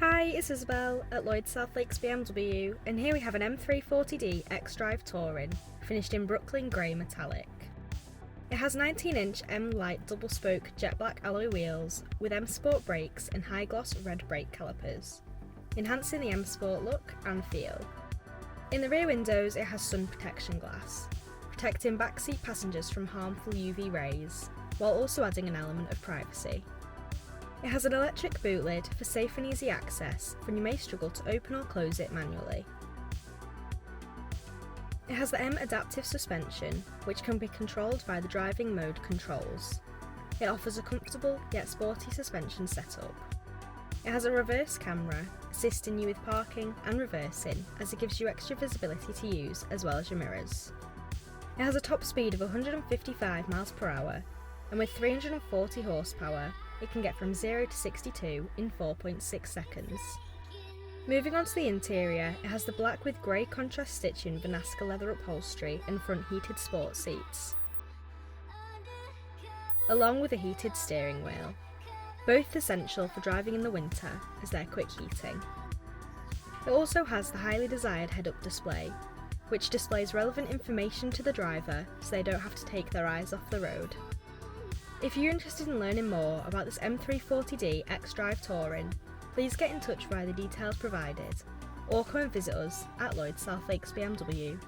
Hi, it's Isabel at Lloyd South Lakes BMW, and here we have an M340d xDrive Touring, finished in Brooklyn Grey Metallic. It has 19-inch M Light double-spoke jet black alloy wheels with M Sport brakes and high-gloss red brake calipers, enhancing the M Sport look and feel. In the rear windows it has sun protection glass, protecting backseat passengers from harmful UV rays, while also adding an element of privacy. It has an electric boot lid for safe and easy access when you may struggle to open or close it manually. It has the M adaptive suspension, which can be controlled by the driving mode controls. It offers a comfortable yet sporty suspension setup. It has a reverse camera, assisting you with parking and reversing, as it gives you extra visibility to use as well as your mirrors. It has a top speed of 155 mph, and with 340 horsepower, it can get from 0 to 62 in 4.6 seconds. Moving on to the interior, it has the black with grey contrast stitching Vernasca leather upholstery and front heated sport seats, along with a heated steering wheel, both essential for driving in the winter as they're quick heating. It also has the highly desired head-up display, which displays relevant information to the driver so they don't have to take their eyes off the road. If you're interested in learning more about this M340d xDrive Touring, please get in touch via the details provided, or come and visit us at Lloyd South Lakes BMW.